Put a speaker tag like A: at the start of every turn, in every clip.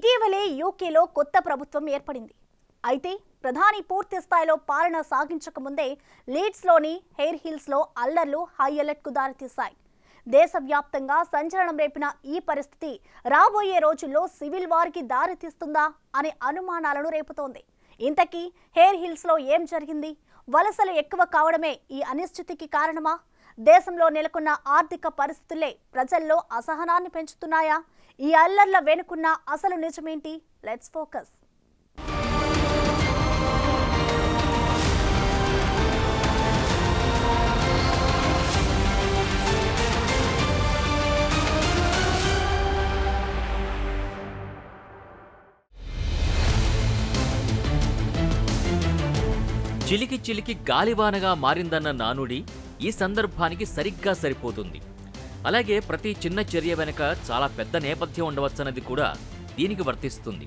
A: ఇటీవలే యూకేలో కొత్త ప్రభుత్వం ఏర్పడింది. అయితే ప్రధాని పూర్తి స్థాయిలో పాలన సాగించకముందే లీడ్స్లోని హెయిర్ హిల్స్లో అల్లర్లు హై అలర్ట్కు దారితీశాయి. దేశవ్యాప్తంగా సంచలనం రేపిన ఈ పరిస్థితి రాబోయే రోజుల్లో సివిల్ వార్కి దారితీస్తుందా అనే అనుమానాలను రేపుతోంది. ఇంతకీ హెయిర్ హిల్స్లో ఏం జరిగింది? వలసలు ఎక్కువ కావడమే ఈ అనిశ్చితికి కారణమా? దేశంలో నెలకొన్న ఆర్థిక పరిస్థితులే ప్రజల్లో అసహనాన్ని పెంచుతున్నాయా? ఈ అల్లర్ల వెనుకున్న అసలు నిజమేంటి? Let's focus.
B: చిలికి చిలికి గాలివానగా మారిందన్న నానుడి ఈ సందర్భానికి సరిగ్గా సరిపోతుంది. అలాగే ప్రతి చిన్న చర్య వెనుక చాలా పెద్ద నేపథ్యం ఉండవచ్చన్నది కూడా దీనికి వర్తిస్తుంది.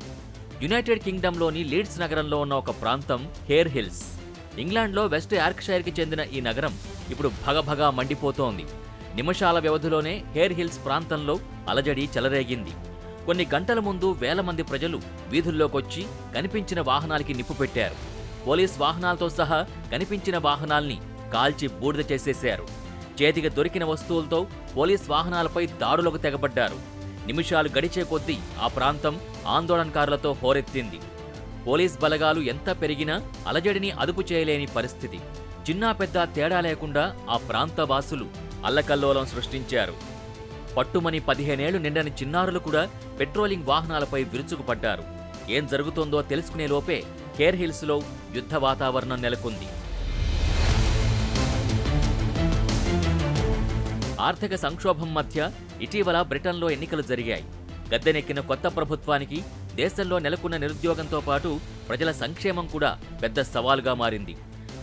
B: యునైటెడ్ కింగ్డమ్లోని లీడ్స్ నగరంలో ఉన్న ఒక ప్రాంతం హెయిర్ హిల్స్. ఇంగ్లాండ్లో వెస్ట్ యార్క్షైర్కి చెందిన ఈ నగరం ఇప్పుడు భగభగా మండిపోతోంది. నిమిషాల వ్యవధిలోనే హెయిర్ హిల్స్ ప్రాంతంలో అలజడి చెలరేగింది. కొన్ని గంటల ముందు వేల మంది ప్రజలు వీధుల్లోకొచ్చి కనిపించిన వాహనాలకి నిప్పు పెట్టారు. పోలీస్ వాహనాలతో సహా కనిపించిన వాహనాల్ని కాల్చి బూడిద చేసేశారు. చేతికి దొరికిన వస్తువులతో పోలీస్ వాహనాలపై దాడులకు తెగబడ్డారు. నిమిషాలు గడిచే కొద్దీ ఆ ప్రాంతం ఆందోళనకారులతో హోరెత్తింది. పోలీస్ బలగాలు ఎంత పెరిగినా అలజడిని అదుపు చేయలేని పరిస్థితి. చిన్నా పెద్ద తేడా లేకుండా ఆ ప్రాంత వాసులు అల్లకల్లోలం సృష్టించారు. పట్టుమని 15 ఏళ్లు నిండని చిన్నారులు కూడా పెట్రోలింగ్ వాహనాలపై విరుచుకుపడ్డారు. ఏం జరుగుతోందో తెలుసుకునే లోపే హెయిర్ హిల్స్లో యుద్ధ వాతావరణం నెలకొంది. ఆర్థిక సంక్షోభం మధ్య ఇటీవల బ్రిటన్లో ఎన్నికలు జరిగాయి. గద్దెనెక్కిన కొత్త ప్రభుత్వానికి దేశంలో నెలకొన్న నిరుద్యోగంతో పాటు ప్రజల సంక్షేమం కూడా పెద్ద సవాలుగా మారింది.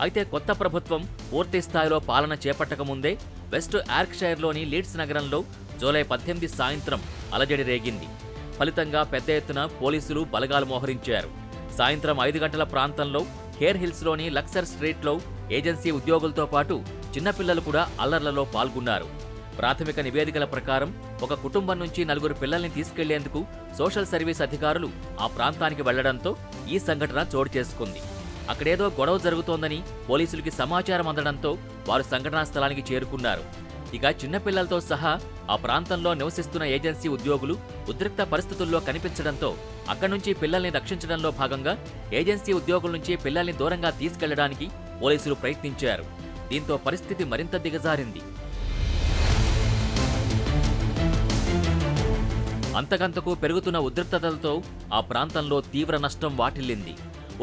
B: అయితే కొత్త ప్రభుత్వం పూర్తి స్థాయిలో పాలన చేపట్టకముందే వెస్ట్ యార్క్షైర్లోని లీడ్స్ నగరంలో జూలై 18 సాయంత్రం అలజడి రేగింది. ఫలితంగా పెద్ద ఎత్తున పోలీసులు బలగాలు మోహరించారు. సాయంత్రం 5 గంటల ప్రాంతంలో హెయిర్ హిల్స్లోని లక్సర్ స్ట్రీట్లో ఏజెన్సీ ఉద్యోగులతో పాటు చిన్నపిల్లలు కూడా అల్లర్లలో పాల్గొన్నారు. ప్రాథమిక నివేదికల ప్రకారం ఒక కుటుంబం నుంచి 4 పిల్లల్ని తీసుకెళ్లేందుకు సోషల్ సర్వీస్ అధికారులు ఆ ప్రాంతానికి వెళ్లడంతో ఈ సంఘటన చోటు చేసుకుంది. అక్కడేదో గొడవ జరుగుతోందని పోలీసులకి సమాచారం అందడంతో వారు సంఘటనా స్థలానికి చేరుకున్నారు. ఇక చిన్నపిల్లలతో సహా ఆ ప్రాంతంలో నివసిస్తున్న ఏజెన్సీ ఉద్యోగులు ఉద్రిక్త పరిస్థితుల్లో కనిపించడంతో అక్కడి నుంచి పిల్లల్ని రక్షించడంలో భాగంగా ఏజెన్సీ ఉద్యోగుల నుంచి పిల్లల్ని దూరంగా తీసుకెళ్లడానికి పోలీసులు ప్రయత్నించారు. దీంతో పరిస్థితి మరింత దిగజారింది. అంతకంతకు పెరుగుతున్న ఉద్రిక్తతలతో ఆ ప్రాంతంలో తీవ్ర నష్టం వాటిల్లింది.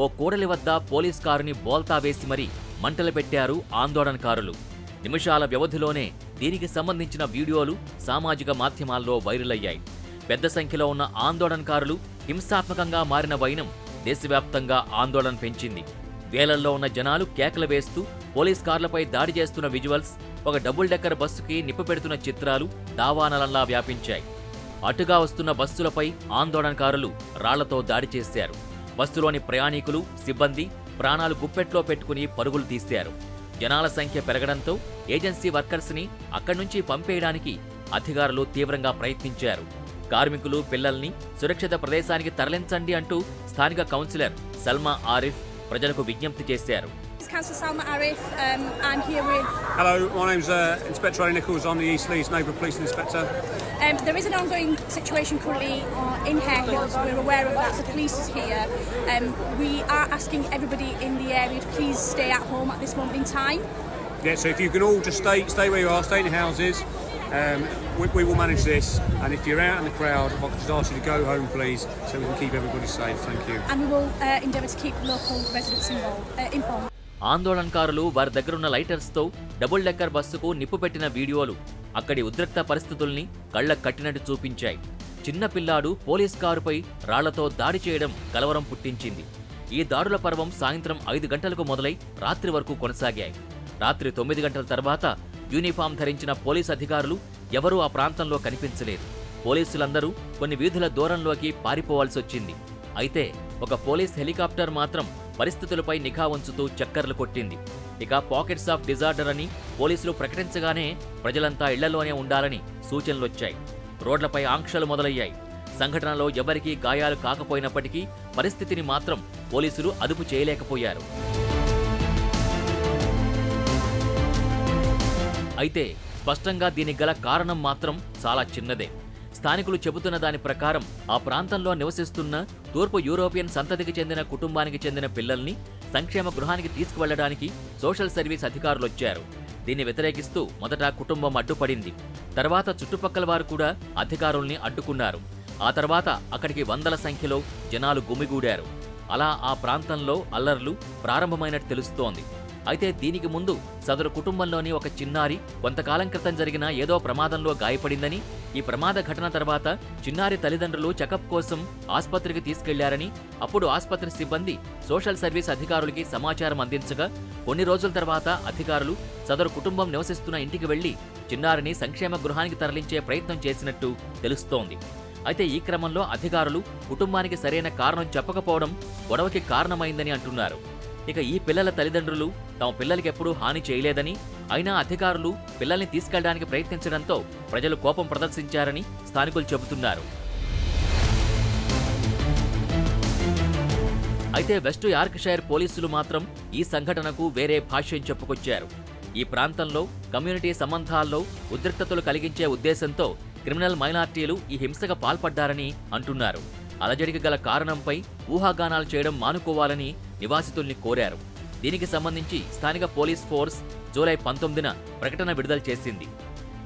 B: ఓ కూడలి వద్ద పోలీస్ కారుని బోల్తా వేసి మరీ మంటలు పెట్టారు ఆందోళనకారులు. నిమిషాల వ్యవధిలోనే దీనికి సంబంధించిన వీడియోలు సామాజిక మాధ్యమాల్లో వైరల్ అయ్యాయి. పెద్ద సంఖ్యలో ఉన్న ఆందోళనకారులు హింసాత్మకంగా మారిన వైనం దేశవ్యాప్తంగా ఆందోళన పెంచింది. వేలల్లో ఉన్న జనాలు కేకలు వేస్తూ పోలీస్ కార్లపై దాడి చేస్తున్న విజువల్స్, ఒక డబుల్ డెక్కర్ బస్సుకి నిప్పు పెడుతున్న చిత్రాలు దావానలంలా వ్యాపించాయి. అటుగా వస్తున్న బస్సులపై ఆందోళనకారులు రాళ్లతో దాడి చేశారు. బస్సులోని ప్రయాణికులు, సిబ్బంది ప్రాణాలు గుప్పెట్లో పెట్టుకుని పరుగులు తీశారు. జనాల సంఖ్య పెరగడంతో ఏజెన్సీ వర్కర్స్ని అక్కడి నుంచి పంపేయడానికి అధికారులు తీవ్రంగా ప్రయత్నించారు. కార్మికులు, పిల్లల్ని సురక్షిత ప్రదేశానికి తరలించండి అంటూ స్థానిక కౌన్సిలర్ సల్మా ఆరిఫ్ ప్రజలకు విజ్ఞప్తి చేశారు.
C: Councillor Salma Arif, I'm here with...
D: Hello, my name's Inspector Ali Nichols. I'm the East Leeds Neighbourhood Police Inspector.
C: There is an ongoing situation currently in Hare Hills. We're aware of that. The police is here. We are asking everybody in the area to please stay at home at this moment in time.
D: Yeah, so if you can all just stay where you are, stay in your houses. We will manage this. And if you're out in the crowd, I'll just ask you to go home, please, so we can keep everybody safe. Thank you.
C: And we will endeavour to keep local residents informed.
B: ఆందోళనకారులు వారి దగ్గరున్న లైటర్స్తో double decker బస్సుకు నిప్పు పెట్టిన వీడియోలు అక్కడి ఉద్రిక్త పరిస్థితుల్ని కళ్లకు కట్టినట్టు చూపించాయి. చిన్న పిల్లాడు పోలీస్ కారుపై రాళ్లతో దాడి చేయడం కలవరం పుట్టించింది. ఈ దాడుల పర్వం సాయంత్రం 5 గంటలకు మొదలై రాత్రి వరకు కొనసాగాయి. రాత్రి 9 గంటల తర్వాత యూనిఫామ్ ధరించిన పోలీస్ అధికారులు ఎవరూ ఆ ప్రాంతంలో కనిపించలేదు. పోలీసులందరూ కొన్ని వీధుల దూరంలోకి పారిపోవాల్సొచ్చింది. అయితే ఒక పోలీస్ హెలికాప్టర్ మాత్రం పరిస్థితులపై నిఘా ఉంచుతూ చక్కర్లు కొట్టింది. ఇక పాకెట్స్ ఆఫ్ డిజార్డర్ అని పోలీసులు ప్రకటించగానే ప్రజలంతా ఇళ్లలోనే ఉండాలని సూచనలొచ్చాయి. రోడ్లపై ఆంక్షలు మొదలయ్యాయి. సంఘటనలో ఎవరికీ గాయాలు కాకపోయినప్పటికీ పరిస్థితిని మాత్రం పోలీసులు అదుపు చేయలేకపోయారు. అయితే స్పష్టంగా దీనికి గల కారణం మాత్రం చాలా చిన్నదే. స్థానికులు చెబుతున్న దాని ప్రకారం ఆ ప్రాంతంలో నివసిస్తున్న తూర్పు యూరోపియన్ సంతతికి చెందిన కుటుంబానికి చెందిన పిల్లల్ని సంక్షేమ గృహానికి తీసుకువెళ్లడానికి సోషల్ సర్వీస్ అధికారులొచ్చారు. దీన్ని వ్యతిరేకిస్తూ మొదట కుటుంబం అడ్డుపడింది. తర్వాత చుట్టుపక్కల వారు కూడా అధికారుల్ని అడ్డుకున్నారు. ఆ తర్వాత అక్కడికి వందల సంఖ్యలో జనాలు గుమిగూడారు. అలా ఆ ప్రాంతంలో అల్లర్లు ప్రారంభమైనట్టు తెలుస్తోంది. అయితే దీనికి ముందు సదరు కుటుంబంలోని ఒక చిన్నారి కొంతకాలం క్రితం జరిగిన ఏదో ప్రమాదంలో గాయపడిందని, ఈ ప్రమాద ఘటన తర్వాత చిన్నారి తల్లిదండ్రులు చెకప్ కోసం ఆస్పత్రికి తీసుకెళ్లారని, అప్పుడు ఆస్పత్రి సిబ్బంది సోషల్ సర్వీస్ అధికారులకి సమాచారం అందించగా కొన్ని రోజుల తర్వాత అధికారులు సదరు కుటుంబం నివసిస్తున్న ఇంటికి వెళ్లి చిన్నారిని సంక్షేమ గృహానికి తరలించే ప్రయత్నం చేసినట్టు తెలుస్తోంది. అయితే ఈ క్రమంలో అధికారులు కుటుంబానికి సరైన కారణం చెప్పకపోవడం గొడవకి కారణమైందని అంటున్నారు. ఇక ఈ పిల్లల తల్లిదండ్రులు తమ పిల్లలకి ఎప్పుడూ హాని చేయలేదని, అయినా అధికారులు పిల్లల్ని తీసుకెళ్లడానికి ప్రయత్నించడంతో ప్రజలు కోపం ప్రదర్శించారని స్థానికులు చెబుతున్నారు. అయితే వెస్ట్ యార్క్షైర్ పోలీసులు మాత్రం ఈ సంఘటనకు వేరే భాష్యం చెప్పుకొచ్చారు. ఈ ప్రాంతంలో కమ్యూనిటీ సంబంధాల్లో ఉద్రిక్తతలు కలిగించే ఉద్దేశంతో క్రిమినల్ మైనార్టీలు ఈ హింసకు పాల్పడ్డారని అంటున్నారు. అలజడికి గల కారణంపై ఊహాగానాలు చేయడం మానుకోవాలని నివాసితుల్ని కోరారు. దీనికి సంబంధించి స్థానిక పోలీస్ ఫోర్స్ జూలై 19న ప్రకటన విడుదల చేసింది.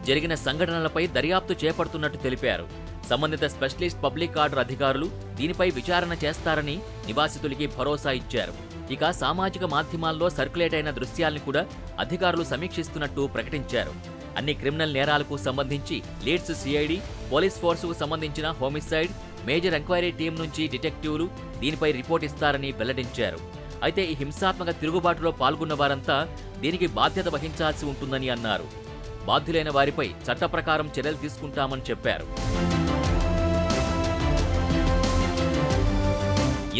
B: జరిగిన సంఘటనలపై దర్యాప్తు చేపడుతున్నట్టు తెలిపారు. సంబంధిత స్పెషలిస్ట్ పబ్లిక్ ఆర్డర్ అధికారులు దీనిపై విచారణ చేస్తారని నివాసితులకి భరోసా ఇచ్చారు. ఇక సామాజిక మాధ్యమాల్లో సర్క్యులేట్ అయిన దృశ్యాల్ని కూడా అధికారులు సమీక్షిస్తున్నట్టు ప్రకటించారు. అన్ని క్రిమినల్ నేరాలకు సంబంధించి లీడ్స్ సిఐడి, పోలీస్ ఫోర్సుకు సంబంధించిన హోమిసైడ్, మేజర్ ఎంక్వైరీ టీం నుంచి డిటెక్టివ్లు దీనిపై రిపోర్ట్ ఇస్తారని వెల్లడించారు. అయితే ఈ హింసాత్మక తిరుగుబాటులో పాల్గొన్న వారంతా దీనికి బాధ్యత వహించాల్సి ఉంటుందని అన్నారు. బాధ్యులైన వారిపై చట్ట ప్రకారం చర్యలు తీసుకుంటామని చెప్పారు.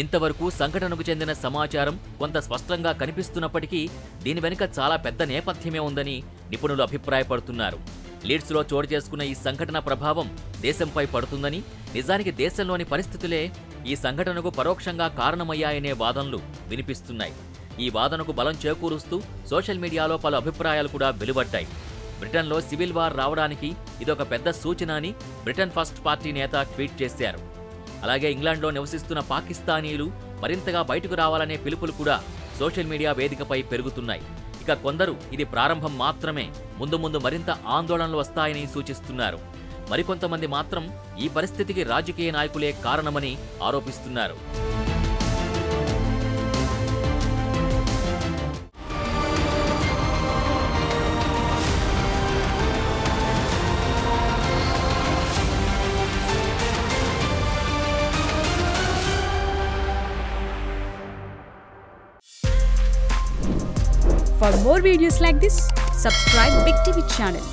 B: ఇంతవరకు సంఘటనకు చెందిన సమాచారం కొంత స్పష్టంగా కనిపిస్తున్నప్పటికీ దీని వెనుక చాలా పెద్ద నేపథ్యమే ఉందని నిపుణులు అభిప్రాయపడుతున్నారు. లీడ్స్లో చోటు చేసుకున్న ఈ సంఘటన ప్రభావం దేశంపై పడుతుందని, నిజానికి దేశంలోని పరిస్థితులే ఈ సంఘటనకు పరోక్షంగా కారణమయ్యాయనే వాదనలు వినిపిస్తున్నాయి. ఈ వాదనకు బలం చేకూరుస్తూ సోషల్ మీడియాలో పలు అభిప్రాయాలు కూడా వెలువడ్డాయి. బ్రిటన్లో సివిల్ వార్ రావడానికి ఇదొక పెద్ద సూచన అని బ్రిటన్ ఫస్ట్ పార్టీ నేత ట్వీట్ చేశారు. అలాగే ఇంగ్లాండ్లో నివసిస్తున్న పాకిస్తానీలు మరింతగా బయటకు రావాలనే పిలుపులు కూడా సోషల్ మీడియా వేదికపై పెరుగుతున్నాయి. ఇక కొందరు ఇది ప్రారంభం మాత్రమే, ముందు ముందు మరింత ఆందోళనలు వస్తాయని సూచిస్తున్నారు. మరికొంతమంది మాత్రం ఈ పరిస్థితికి రాజకీయ నాయకులే కారణమని ఆరోపిస్తున్నారు.
E: For more videos like this, subscribe Big TV channel.